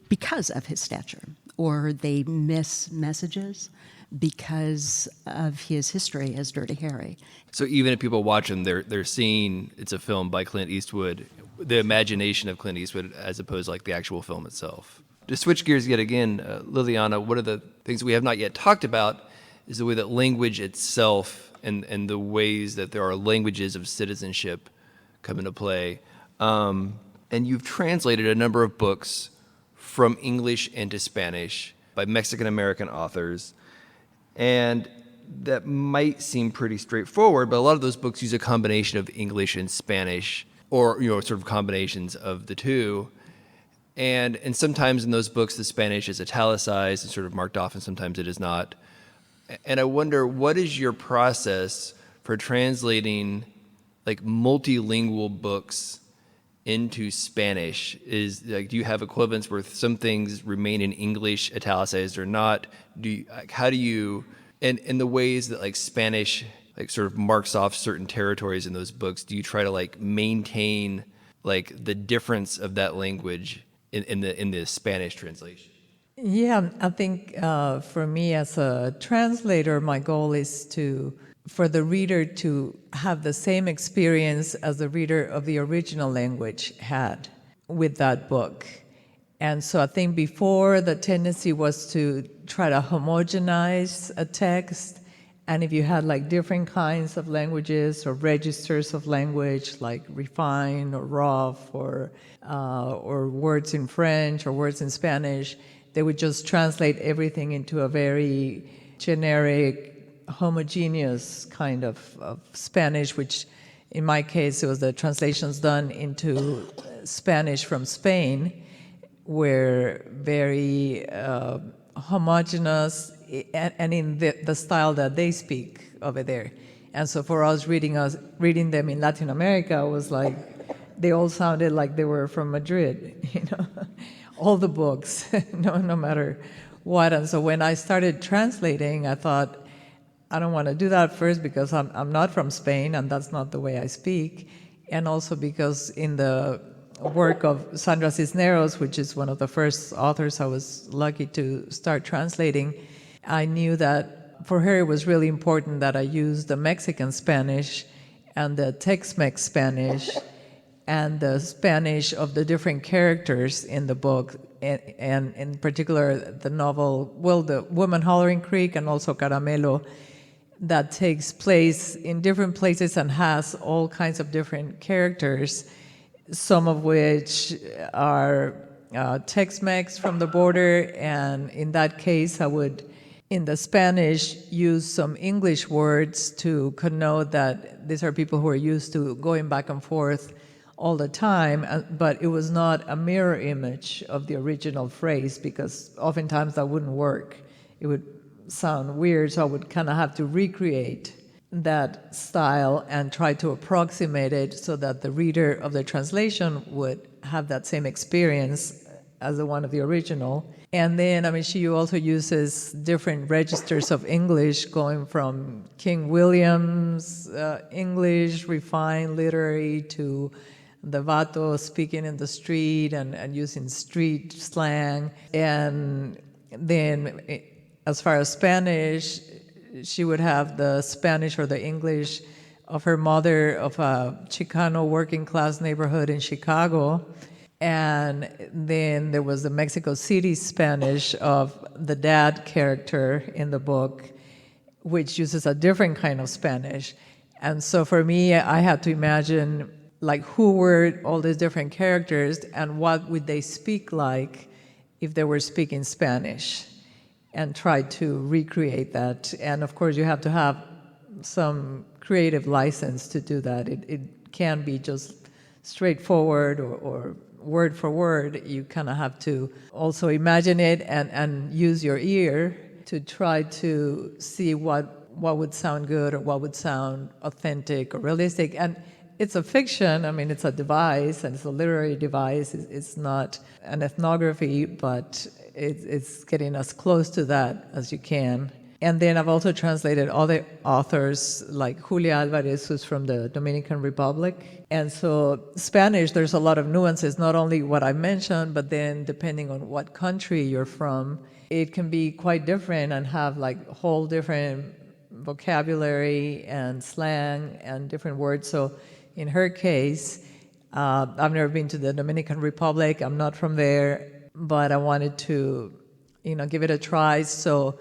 because of his stature, or they miss messages because of his history as Dirty Harry. So even if people watch them, they're seeing it's a film by Clint Eastwood, the imagination of Clint Eastwood, as opposed to like the actual film itself. To switch gears yet again, Liliana, one of the things we have not yet talked about is the way that language itself and the ways that there are languages of citizenship come into play. And you've translated a number of books from English into Spanish by Mexican-American authors. And that might seem pretty straightforward, but a lot of those books use a combination of English and Spanish, or sort of combinations of the two. And sometimes in those books, the Spanish is italicized and sort of marked off, and sometimes it is not. And I wonder, what is your process for translating like multilingual books into Spanish? Is like, do you have equivalents where some things remain in English italicized or not? How do you, and the ways that like Spanish like sort of marks off certain territories in those books, do you try to like maintain like the difference of that language in the Spanish translation? Yeah, I think for me as a translator, my goal is for the reader to have the same experience as the reader of the original language had with that book. And so I think before, the tendency was to try to homogenize a text. And if you had like different kinds of languages or registers of language, like refined or rough or words in French or words in Spanish, they would just translate everything into a very generic, homogeneous kind of Spanish, which in my case, it was the translations done into Spanish from Spain, were very homogeneous and in the style that they speak over there. And so for us reading them in Latin America, it was like, they all sounded like they were from Madrid, all the books, no matter what. And so when I started translating, I thought, I don't want to do that first because I'm not from Spain and that's not the way I speak. And also because in the work of Sandra Cisneros, which is one of the first authors I was lucky to start translating, I knew that for her it was really important that I use the Mexican Spanish and the Tex-Mex Spanish and the Spanish of the different characters in the book, and in particular the novel, The Woman Hollering Creek and also Caramelo, that takes place in different places and has all kinds of different characters, some of which are Tex-Mex from the border, and in that case, I would, in the Spanish, use some English words to connote that these are people who are used to going back and forth all the time, but it was not a mirror image of the original phrase, because oftentimes that wouldn't work. It would sound weird, so I would kind of have to recreate that style and try to approximate it so that the reader of the translation would have that same experience as the one of the original. And then, I mean, she also uses different registers of English, going from King William's English, refined literary, to the vato speaking in the street and using street slang. And then, as far as Spanish, she would have the Spanish or the English of her mother, of a Chicano working class neighborhood in Chicago. And then there was the Mexico City Spanish of the dad character in the book, which uses a different kind of Spanish. And so for me, I had to imagine like who were all these different characters and what would they speak like if they were speaking Spanish, and try to recreate that. And of course, you have to have some creative license to do that. It can't be just straightforward or word for word. You kind of have to also imagine it and use your ear to try to see what would sound good or what would sound authentic or realistic. And it's a fiction. I mean, it's a device, and it's a literary device. It's not an ethnography, but it's getting as close to that as you can. And then I've also translated other authors like Julia Alvarez, who's from the Dominican Republic. And so Spanish, there's a lot of nuances, not only what I mentioned, but then depending on what country you're from, it can be quite different and have like whole different vocabulary and slang and different words. So in her case, I've never been to the Dominican Republic. I'm not from there, but I wanted to, give it a try. So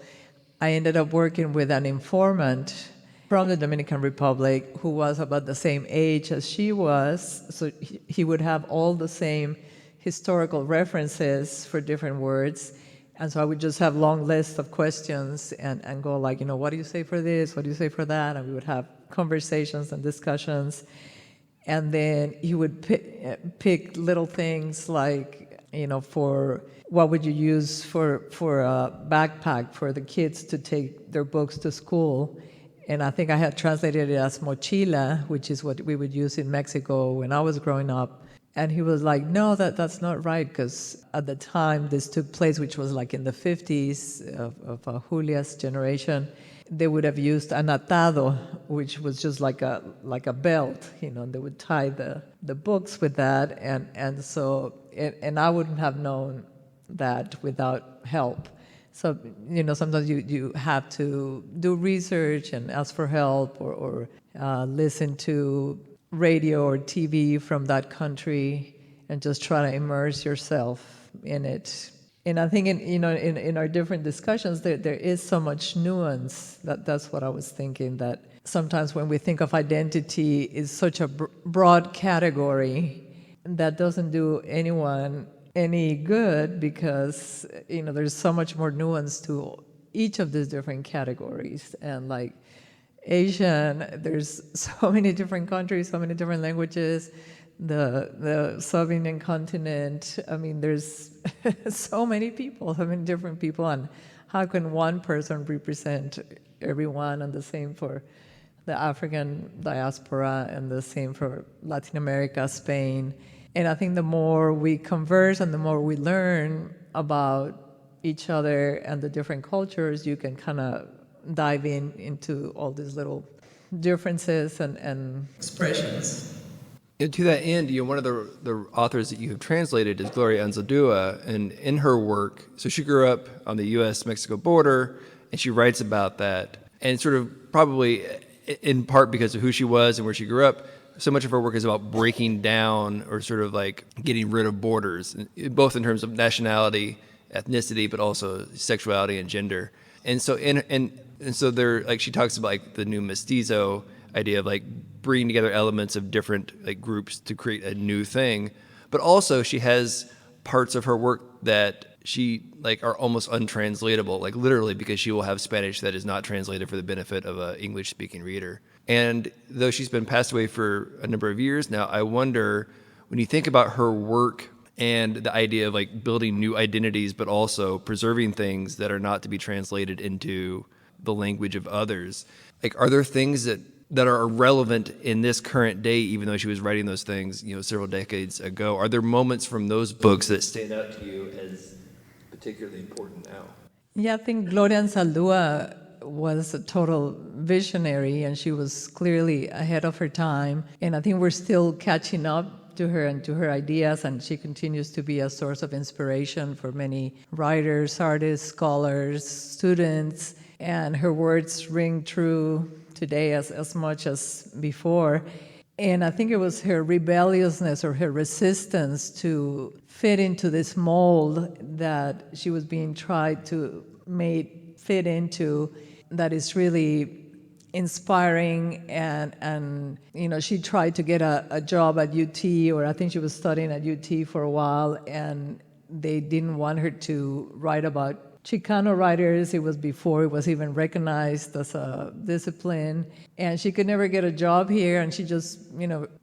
I ended up working with an informant from the Dominican Republic who was about the same age as she was. So he would have all the same historical references for different words. And so I would just have long lists of questions and go like, what do you say for this? What do you say for that? And we would have conversations and discussions. And then he would pick little things like, for what would you use for a backpack for the kids to take their books to school. And I think I had translated it as mochila, which is what we would use in Mexico when I was growing up. And he was like, no, that's not right, because at the time this took place, which was like in the 50s of Julia's generation, they would have used an atado, which was just like a belt, and they would tie the books with that, and so I wouldn't have known that without help. So sometimes you have to do research and ask for help or listen to radio or TV from that country and just try to immerse yourself in it. And I think in our different discussions, there is so much nuance. That's what I was thinking, that sometimes when we think of identity is such a broad category that doesn't do anyone any good, because there's so much more nuance to each of these different categories. And like Asian, there's so many different countries, so many different languages. The Sub-Indian continent, I mean, there's so many people, so many different people, and how can one person represent everyone? And the same for the African diaspora, and the same for Latin America, Spain. And I think the more we converse and the more we learn about each other and the different cultures, you can kind of dive into all these little differences and expressions. And to that end, one of the authors that you have translated is Gloria Anzalda, and in her work, so she grew up on the U.S.-Mexico border, and she writes about that, and sort of probably in part because of who she was and where she grew up, so much of her work is about breaking down or sort of like getting rid of borders, both in terms of nationality, ethnicity, but also sexuality and gender. And so and so there, like, she talks about like the new mestizo idea of like bringing together elements of different like groups to create a new thing. But also she has parts of her work that she like are almost untranslatable, like literally, because she will have Spanish that is not translated for the benefit of an English speaking reader. And though she's been passed away for a number of years now, I wonder, when you think about her work and the idea of like building new identities, but also preserving things that are not to be translated into the language of others, like, are there things that are relevant in this current day, even though she was writing those things, several decades ago? Are there moments from those books that stand out to you as particularly important now? Yeah, I think Gloria Anzalda was a total visionary, and she was clearly ahead of her time. And I think we're still catching up to her and to her ideas, and she continues to be a source of inspiration for many writers, artists, scholars, students, and her words ring true today as much as before. And I think it was her rebelliousness or her resistance to fit into this mold that she was being tried to fit into that is really inspiring. And she tried to get a job at UT, or I think she was studying at UT for a while, and they didn't want her to write about Chicano writers. It was before it was even recognized as a discipline. And she could never get a job here, and she just,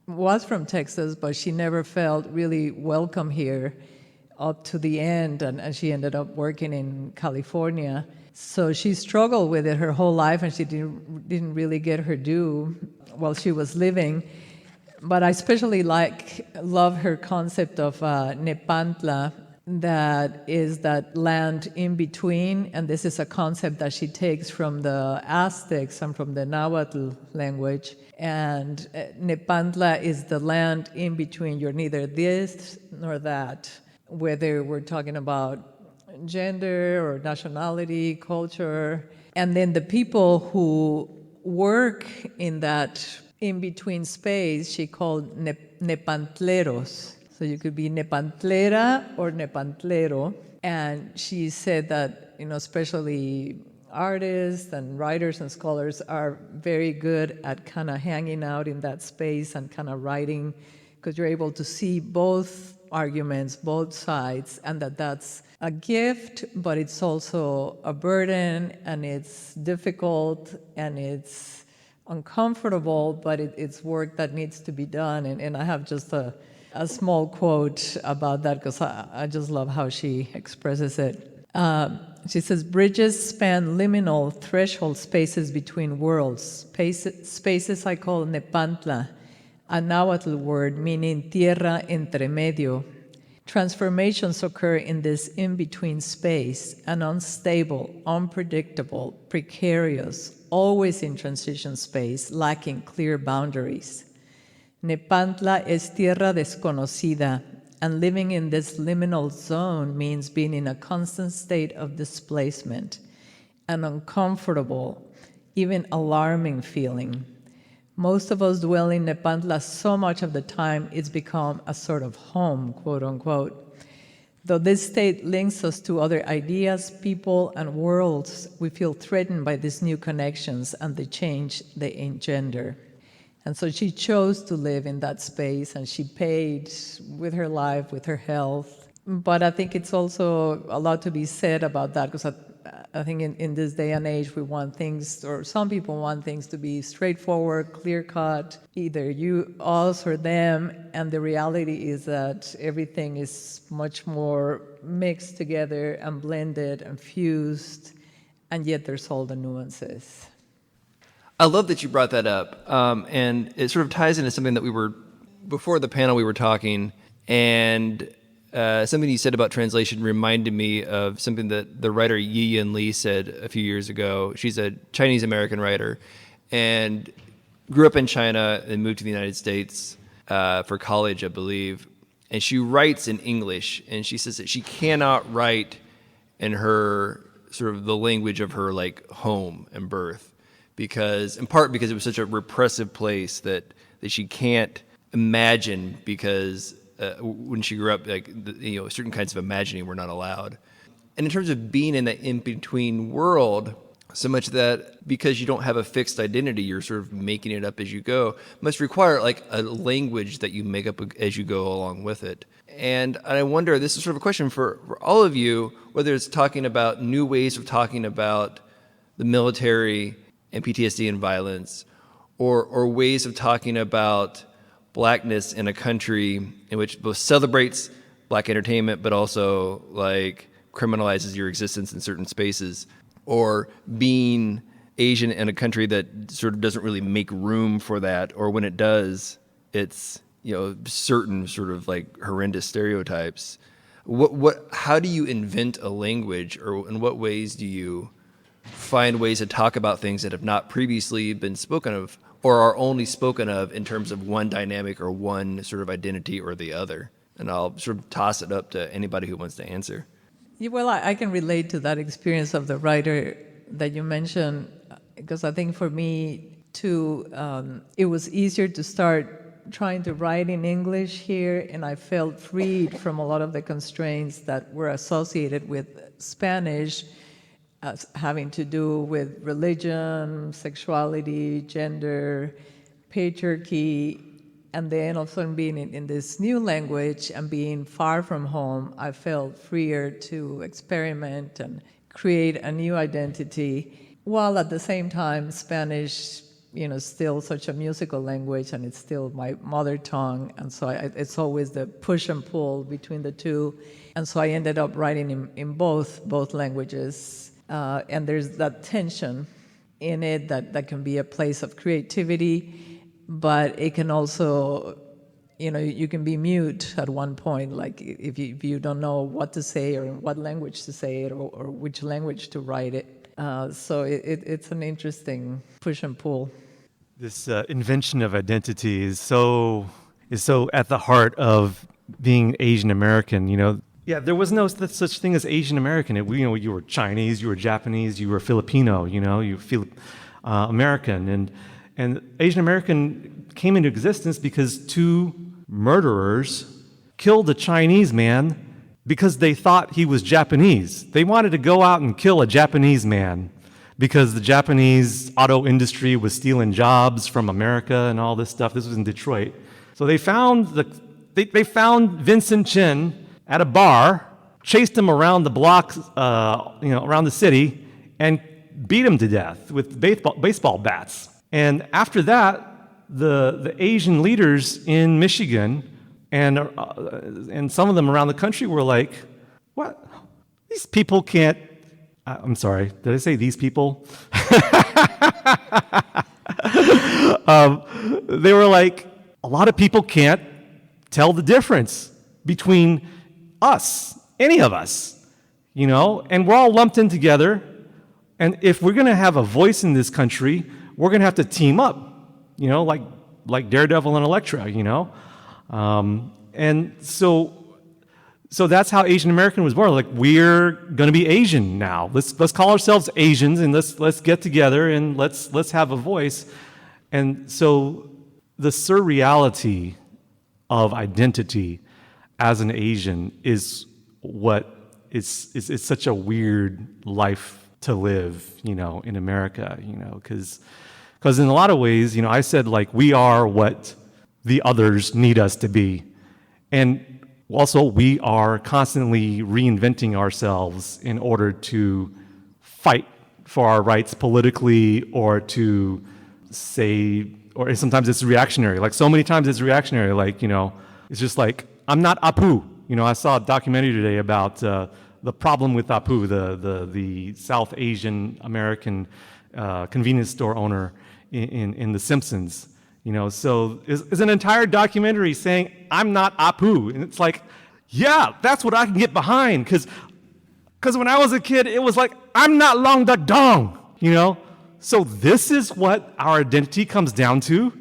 was from Texas, but she never felt really welcome here up to the end, and she ended up working in California. So she struggled with it her whole life, and she didn't really get her due while she was living. But I especially love her concept of Nepantla, that is that land in between, and this is a concept that she takes from the Aztecs and from the Nahuatl language. And Nepantla is the land in between. You're neither this nor that, whether we're talking about gender or nationality, culture. And then the people who work in that in-between space, she called nepantleros. So you could be nepantlera or nepantlero. And she said that, especially artists and writers and scholars are very good at kind of hanging out in that space and kind of writing, because you're able to see both arguments, both sides, and that's a gift, but it's also a burden, and it's difficult, and it's uncomfortable, but it's work that needs to be done. And I have just a small quote about that, because I just love how she expresses it. She says, bridges span liminal threshold spaces between worlds, spaces I call Nepantla, a Nahuatl word meaning tierra entre medio. Transformations occur in this in-between space, an unstable, unpredictable, precarious, always in transition space, lacking clear boundaries. Nepantla es tierra desconocida, and living in this liminal zone means being in a constant state of displacement, an uncomfortable, even alarming feeling. Most of us dwell in Nepantla so much of the time it's become a sort of home, quote unquote. Though this state links us to other ideas, people, and worlds, we feel threatened by these new connections and the change they engender. And so she chose to live in that space, and she paid with her life, with her health. But I think it's also a lot to be said about that, because I think in this day and age, we want things, or some people want things to be straightforward, clear-cut, either you, us, or them. And the reality is that everything is much more mixed together and blended and fused, and yet there's all the nuances. I love that you brought that up, and it sort of ties into something that before the panel we were talking, and something you said about translation reminded me of something that the writer Yi-Yin Lee said a few years ago. She's a Chinese-American writer and grew up in China and moved to the United States for college, I believe. And she writes in English, and she says that she cannot write in her sort of the language of her like home and birth, in part because it was such a repressive place that she can't imagine, because when she grew up, certain kinds of imagining were not allowed. And in terms of being in that in-between world, so much that because you don't have a fixed identity, you're sort of making it up as you go, must require like a language that you make up as you go along with it. And I wonder, this is sort of a question for all of you, whether it's talking about new ways of talking about the military and PTSD and violence, or ways of talking about blackness in a country in which both celebrates black entertainment, but also like criminalizes your existence in certain spaces, or being Asian in a country that sort of doesn't really make room for that, or when it does, it's, you know, certain sort of like horrendous stereotypes. How do you invent a language, or in what ways do you find ways to talk about things that have not previously been spoken of, or are only spoken of in terms of one dynamic or one sort of identity or the other? And I'll sort of toss it up to anybody who wants to answer. Yeah, well, I can relate to that experience of the writer that you mentioned, because I think for me, too, it was easier to start trying to write in English here, and I felt freed from a lot of the constraints that were associated with Spanish, having to do with religion, sexuality, gender, patriarchy, and then all of a sudden being in this new language and being far from home, I felt freer to experiment and create a new identity, while at the same time Spanish, you know, still such a musical language, and it's still my mother tongue, and so it's always the push and pull between the two, and so I ended up writing in both languages, and there's that tension in it that can be a place of creativity, but it can also, you know, you can be mute at one point, like if you don't know what to say or in what language to say it, or which language to write it. So it's an interesting push and pull. This invention of identity is so at the heart of being Asian American. You know, yeah, there was no such thing as Asian American. You were Chinese, you were Japanese, you were Filipino. You know, you feel American, and Asian American came into existence because two murderers killed a Chinese man because they thought he was Japanese. They wanted to go out and kill a Japanese man because the Japanese auto industry was stealing jobs from America and all this stuff. This was in Detroit. So they found they found Vincent Chin at a bar, chased him around the block, around the city, and beat him to death with baseball bats. And after that, the Asian leaders in Michigan and some of them around the country were like, "What? These people can't." I'm sorry, did I say these people? They were like, a lot of people can't tell the difference between us, any of us, you know, and we're all lumped in together. And if we're going to have a voice in this country, we're going to have to team up, you know, like Daredevil and Elektra, you know. And so that's how Asian American was born. Like, we're going to be Asian now. Let's call ourselves Asians, and let's get together and let's have a voice. And so the surreality of identity as an Asian is what is such a weird life to live, you know, in America, you know, because in a lot of ways, you know, I said, like, we are what the others need us to be. And also, we are constantly reinventing ourselves in order to fight for our rights politically, or to say, or sometimes it's reactionary. Like, so many times it's reactionary. Like, you know, it's just like, I'm not Apu. You know, I saw a documentary today about the problem with Apu, the South Asian American convenience store owner in The Simpsons. You know, so it's an entire documentary saying, I'm not Apu. And it's like, yeah, that's what I can get behind. Because when I was a kid, it was like, I'm not Long Duck Dong, you know? So this is what our identity comes down to,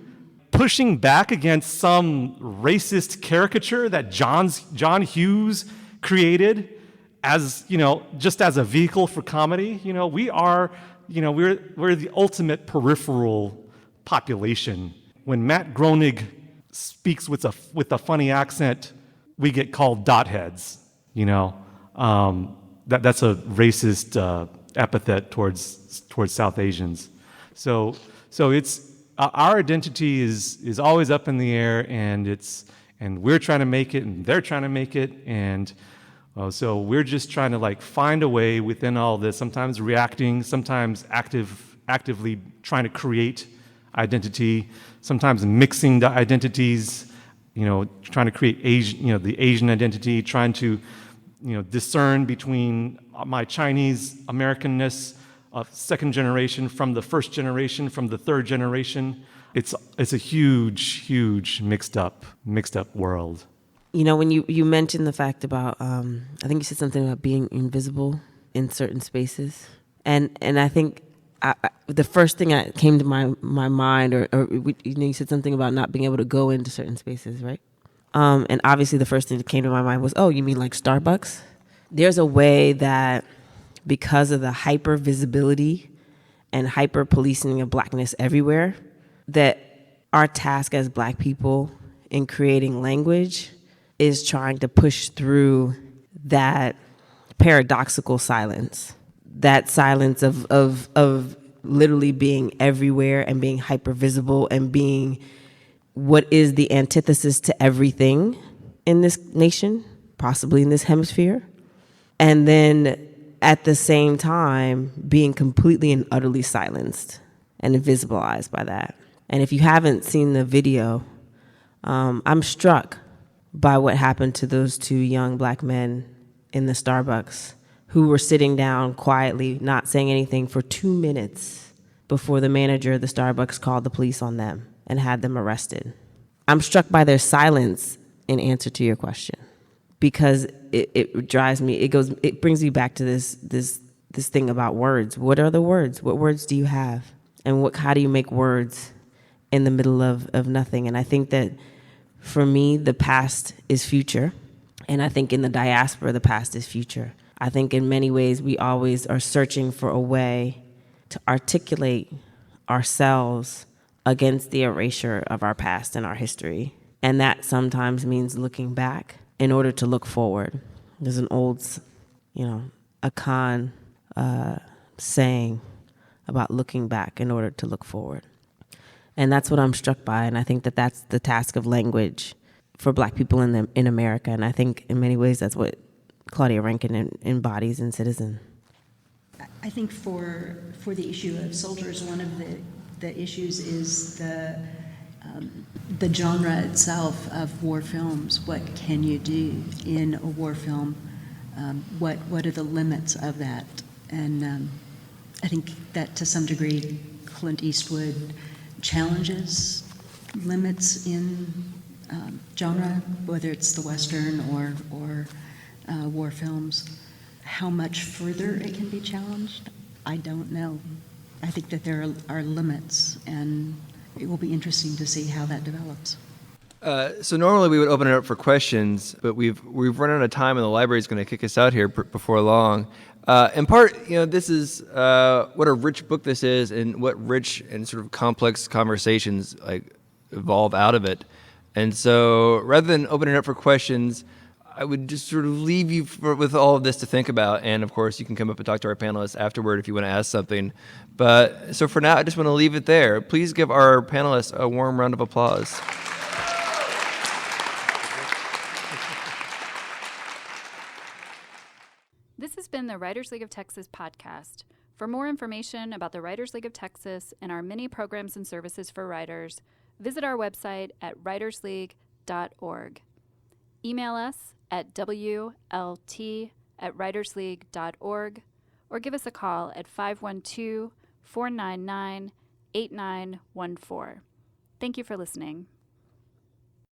pushing back against some racist caricature that John Hughes created as, you know, just as a vehicle for comedy. You know, we are, you know, we're the ultimate peripheral population. When Matt Groening speaks with a funny accent, we get called dot heads, you know. That's a racist epithet towards South Asians. So it's our identity is always up in the air, and we're trying to make it, and they're trying to make it, and so we're just trying to like find a way within all this. Sometimes reacting, sometimes actively trying to create identity, sometimes mixing the identities. Trying to create the Asian identity, trying to, discern between my Chinese Americanness of second generation from the first generation, from the third generation. It's a huge mixed up world. When you mentioned the fact about, I think you said something about being invisible in certain spaces, and I think the first thing that came to my mind, or you said something about not being able to go into certain spaces, right? And obviously the first thing that came to my mind was, oh, you mean like Starbucks? There's a way that because of the hyper visibility and hyper policing of blackness everywhere, that our task as Black people in creating language is trying to push through that paradoxical silence. That silence of literally being everywhere and being hyper visible and being what is the antithesis to everything in this nation, possibly in this hemisphere. And then at the same time, being completely and utterly silenced and invisibilized by that. And if you haven't seen the video, I'm struck by what happened to those two young Black men in the Starbucks who were sitting down quietly, not saying anything for 2 minutes before the manager of the Starbucks called the police on them and had them arrested. I'm struck by their silence in answer to your question, because it drives me, it brings me back to this thing about words. What are the words? What words do you have? And how do you make words in the middle of nothing? And I think that for me, the past is future. And I think in the diaspora, the past is future. I think in many ways, we always are searching for a way to articulate ourselves against the erasure of our past and our history. And that sometimes means looking back in order to look forward. There's an old, Akan saying about looking back in order to look forward. And that's what I'm struck by. And I think that that's the task of language for Black people in America. And I think in many ways that's what Claudia Rankin embodies in Citizen. I think for the issue of soldiers, one of the issues is the genre itself of war films. What can you do in a war film? What are the limits of that? And I think that to some degree, Clint Eastwood challenges limits in genre, whether it's the Western or war films. How much further it can be challenged, I don't know. I think that there are limits, and it will be interesting to see how that develops. So normally we would open it up for questions, but we've run out of time, and the library is going to kick us out here before long. In part, this is what a rich book this is, and what rich and sort of complex conversations like evolve out of it. And so, rather than opening it up for questions, I would just sort of leave you with all of this to think about. And of course, you can come up and talk to our panelists afterward if you want to ask something. But so for now, I just want to leave it there. Please give our panelists a warm round of applause. This has been the Writers League of Texas podcast. For more information about the Writers League of Texas and our many programs and services for writers, visit our website at writersleague.org. Email us at wlt@writersleague.org or give us a call at 512-499-8914. Thank you for listening.